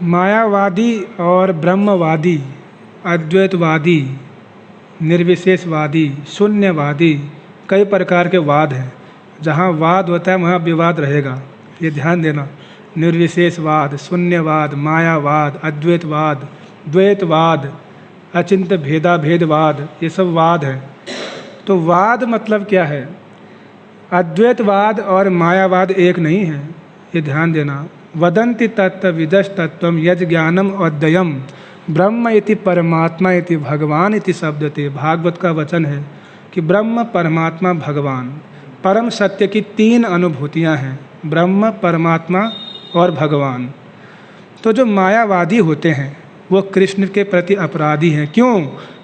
मायावादी और ब्रह्मवादी, अद्वैतवादी, निर्विशेषवादी, शून्यवादी, कई प्रकार के वाद हैं। जहाँ वाद होता है वहाँ विवाद रहेगा, ये ध्यान देना। निर्विशेषवाद, शून्यवाद, मायावाद, अद्वैतवाद, द्वैतवाद, अचिंत्य भेदाभेदवाद, ये सब वाद है। तो वाद मतलब क्या है? अद्वैतवाद और मायावाद एक नहीं है, ये ध्यान देना। वदन्ति तत्त्वविदस्तत्त्वं यज् ज्ञानम अद्वयम् ब्रह्म इति परमात्मा इति भगवान इति शब्दते। भागवत का वचन है कि ब्रह्म, परमात्मा, भगवान, परम सत्य की तीन अनुभूतियाँ हैं, ब्रह्म, परमात्मा और भगवान। तो जो मायावादी होते हैं वो कृष्ण के प्रति अपराधी हैं। क्यों?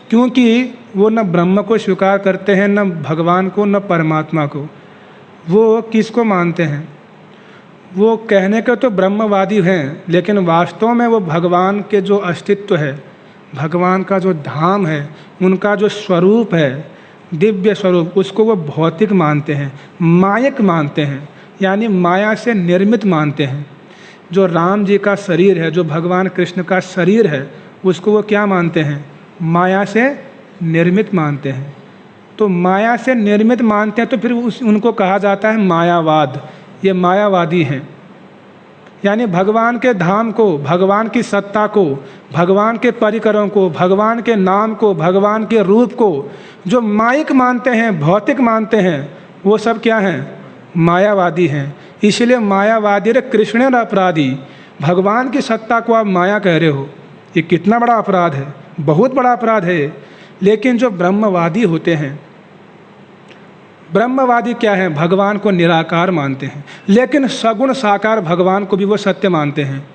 क्योंकि वो न ब्रह्म को स्वीकार करते हैं, न भगवान को, न परमात्मा को। वो किसको मानते हैं? वो कहने के तो ब्रह्मवादी हैं, लेकिन वास्तव में वो भगवान के जो अस्तित्व है, भगवान का जो धाम है, उनका जो स्वरूप है, दिव्य स्वरूप, उसको वो भौतिक मानते हैं, मायक मानते हैं, यानी माया से निर्मित मानते हैं। जो राम जी का शरीर है, जो भगवान कृष्ण का शरीर है, उसको वो क्या मानते हैं? माया से निर्मित मानते हैं। तो माया से निर्मित मानते हैं तो फिर उनको कहा जाता है मायावाद। ये मायावादी हैं, यानी भगवान के धाम को, भगवान की सत्ता को, भगवान के परिकरों को, भगवान के नाम को, भगवान के रूप को जो मायिक मानते हैं, भौतिक मानते हैं, वो सब क्या हैं? मायावादी हैं। इसलिए मायावादी रे कृष्ण न अपराधी। भगवान की सत्ता को आप माया कह रहे हो, ये कितना बड़ा अपराध है, बहुत बड़ा अपराध है। लेकिन जो ब्रह्मवादी होते हैं, ब्रह्मवादी क्या है? भगवान को निराकार मानते हैं, लेकिन सगुण साकार भगवान को भी वो सत्य मानते हैं।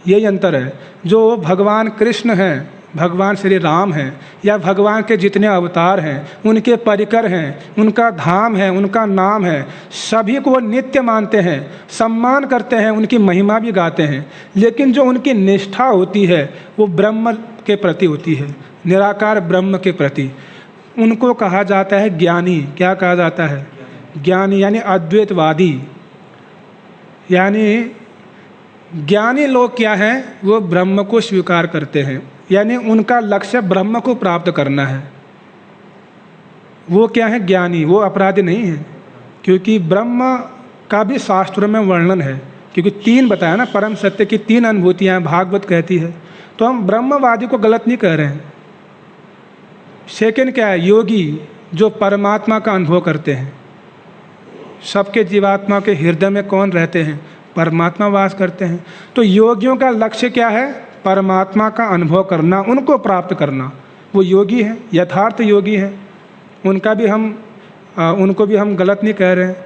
यही अंतर है। जो भगवान कृष्ण हैं, भगवान श्री राम हैं, या भगवान के जितने अवतार हैं, उनके परिकर हैं, उनका धाम है, उनका नाम है, सभी को वो नित्य मानते हैं, सम्मान करते हैं, उनकी महिमा भी गाते हैं। लेकिन जो उनकी निष्ठा होती है वो ब्रह्म के प्रति होती है, निराकार ब्रह्म के प्रति। उनको कहा जाता है ज्ञानी। क्या कहा जाता है? ज्ञानी, यानी अद्वैतवादी। यानी ज्ञानी लोग क्या हैं? वो ब्रह्म को स्वीकार करते हैं, यानी उनका लक्ष्य ब्रह्म को प्राप्त करना है। वो क्या है? ज्ञानी। वो अपराधी नहीं है, क्योंकि ब्रह्म का भी शास्त्रों में वर्णन है, क्योंकि तीन बताया ना, परम सत्य की तीन अनुभूतियाँ भागवत कहती है। तो हम ब्रह्मवादी को गलत नहीं कह रहे हैं। सेकंड क्या है? योगी, जो परमात्मा का अनुभव करते हैं। सबके जीवात्मा के हृदय में कौन रहते हैं? परमात्मा वास करते हैं। तो योगियों का लक्ष्य क्या है? परमात्मा का अनुभव करना, उनको प्राप्त करना। वो योगी हैं, यथार्थ योगी हैं। उनको भी हम गलत नहीं कह रहे हैं।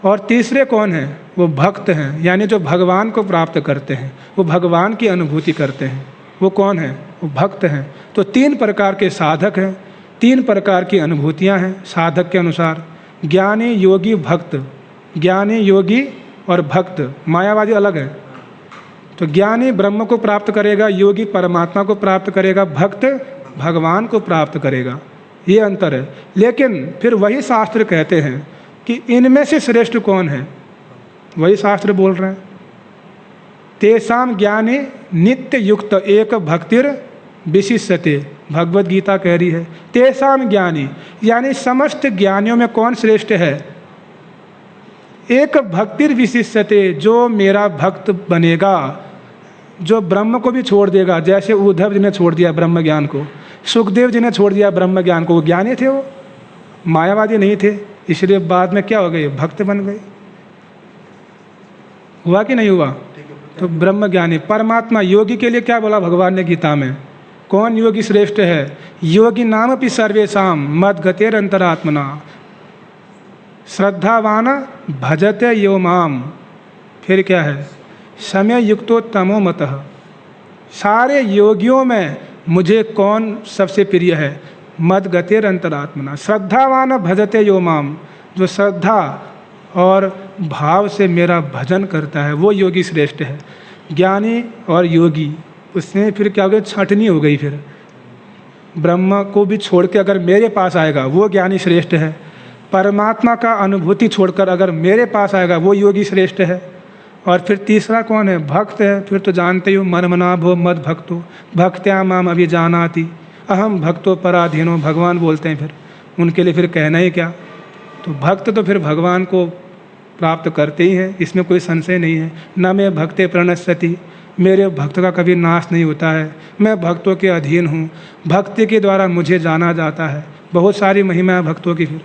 और तीसरे कौन हैं? वो भक्त हैं, यानी जो भगवान को प्राप्त करते हैं, वो भगवान की अनुभूति करते हैं। वो कौन है? वो भक्त हैं। तो तीन प्रकार के साधक हैं, तीन प्रकार की अनुभूतियां हैं साधक के अनुसार। ज्ञानी, योगी, भक्त। ज्ञानी, योगी और भक्त। मायावादी अलग है। तो ज्ञानी ब्रह्म को प्राप्त करेगा, योगी परमात्मा को प्राप्त करेगा, भक्त भगवान को प्राप्त करेगा। ये अंतर है। लेकिन फिर वही शास्त्र कहते हैं कि इनमें से श्रेष्ठ कौन है? वही शास्त्र बोल रहे हैं, तेषाम ज्ञानी नित्य युक्त एक भक्तिर विशिष्यते। भगवत गीता कह रही है तेषाम ज्ञानी, यानी समस्त ज्ञानियों में कौन श्रेष्ठ है? एक भक्तिर विशिष्यते, जो मेरा भक्त बनेगा, जो ब्रह्म को भी छोड़ देगा। जैसे उद्धव जी ने छोड़ दिया ब्रह्म ज्ञान को, सुखदेव जी ने छोड़ दिया ब्रह्म ज्ञान को। वो ज्ञानी थे, वो मायावादी नहीं थे। इसलिए बाद में क्या हो गए? भक्त बन गए। हुआ कि नहीं हुआ? तो ब्रह्म ज्ञानी, परमात्मा, योगी के लिए क्या बोला भगवान ने गीता में? कौन योगी श्रेष्ठ है? योगी नाम अपि सर्वेषां मद्गतेर अंतरात्मना श्रद्धावान भजते यो माम। फिर क्या है? समय युक्तो तमो मतः। सारे योगियों में मुझे कौन सबसे प्रिय है? मद्गतेर अंतरात्मना श्रद्धावान भजते यो माम। जो श्रद्धा और भाव से मेरा भजन करता है वो योगी श्रेष्ठ है। ज्ञानी और योगी, उसमें फिर क्या हो गया? छंटनी हो गई। फिर ब्रह्म को भी छोड़ के अगर मेरे पास आएगा वो ज्ञानी श्रेष्ठ है। परमात्मा का अनुभूति छोड़कर अगर मेरे पास आएगा वो योगी श्रेष्ठ है। और फिर तीसरा कौन है? भक्त है। फिर तो जानते ही हो, मन मना भो मद भक्तो भक्त्या माम अभिजानाति अहम भक्तो पराधीनो, भगवान बोलते हैं। फिर उनके लिए फिर कहना ही क्या। तो भक्त तो फिर भगवान को प्राप्त करते ही हैं, इसमें कोई संशय नहीं है। न मैं भक्ते प्रणश्यति, मेरे भक्त का कभी नाश नहीं होता है। मैं भक्तों के अधीन हूँ, भक्ति के द्वारा मुझे जाना जाता है। बहुत सारी महिमा है भक्तों की। फिर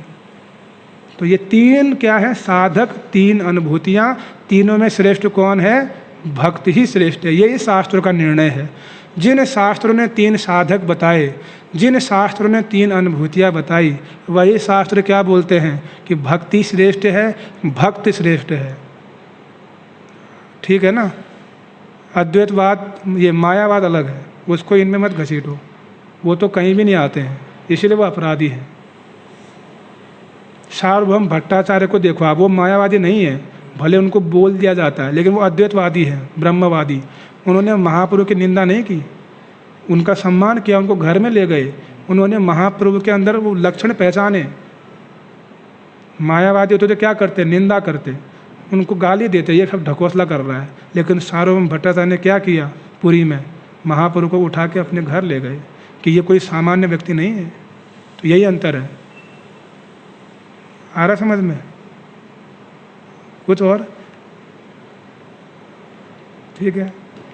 तो ये तीन क्या है? साधक, तीन अनुभूतियाँ। तीनों में श्रेष्ठ कौन है? भक्त ही श्रेष्ठ है। यही शास्त्रों का निर्णय है। जिन शास्त्रों ने तीन साधक बताए, जिन शास्त्रों ने तीन अनुभूतियाँ बताई, वही शास्त्र क्या बोलते हैं कि भक्ति श्रेष्ठ है, भक्त श्रेष्ठ है। ठीक है ना। अद्वैतवाद, ये मायावाद अलग है, उसको इनमें मत घसीटो, वो तो कहीं भी नहीं आते हैं, इसलिए वो अपराधी हैं। सार्वभौम भट्टाचार्य को देखो आप, वो मायावादी नहीं है, भले उनको बोल दिया जाता है, लेकिन वो अद्वैतवादी हैं, ब्रह्मवादी। उन्होंने महाप्रभु की निंदा नहीं की, उनका सम्मान किया, उनको घर में ले गए। उन्होंने महाप्रभु के अंदर वो लक्षण पहचाने। मायावादी होते तो क्या करते? निंदा करते, उनको गाली देते, ये सब ढकोसला कर रहा है। लेकिन सार्वभौम भट्टाचार्य ने क्या किया? पुरी में महाप्रभु को उठा के अपने घर ले गए कि ये कोई सामान्य व्यक्ति नहीं है। तो यही अंतर है। आ रहा समझ में? कुछ और? ठीक है।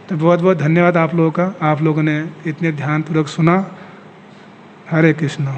तो बहुत बहुत धन्यवाद आप लोगों का, आप लोगों ने इतने ध्यानपूर्वक सुना। हरे कृष्ण।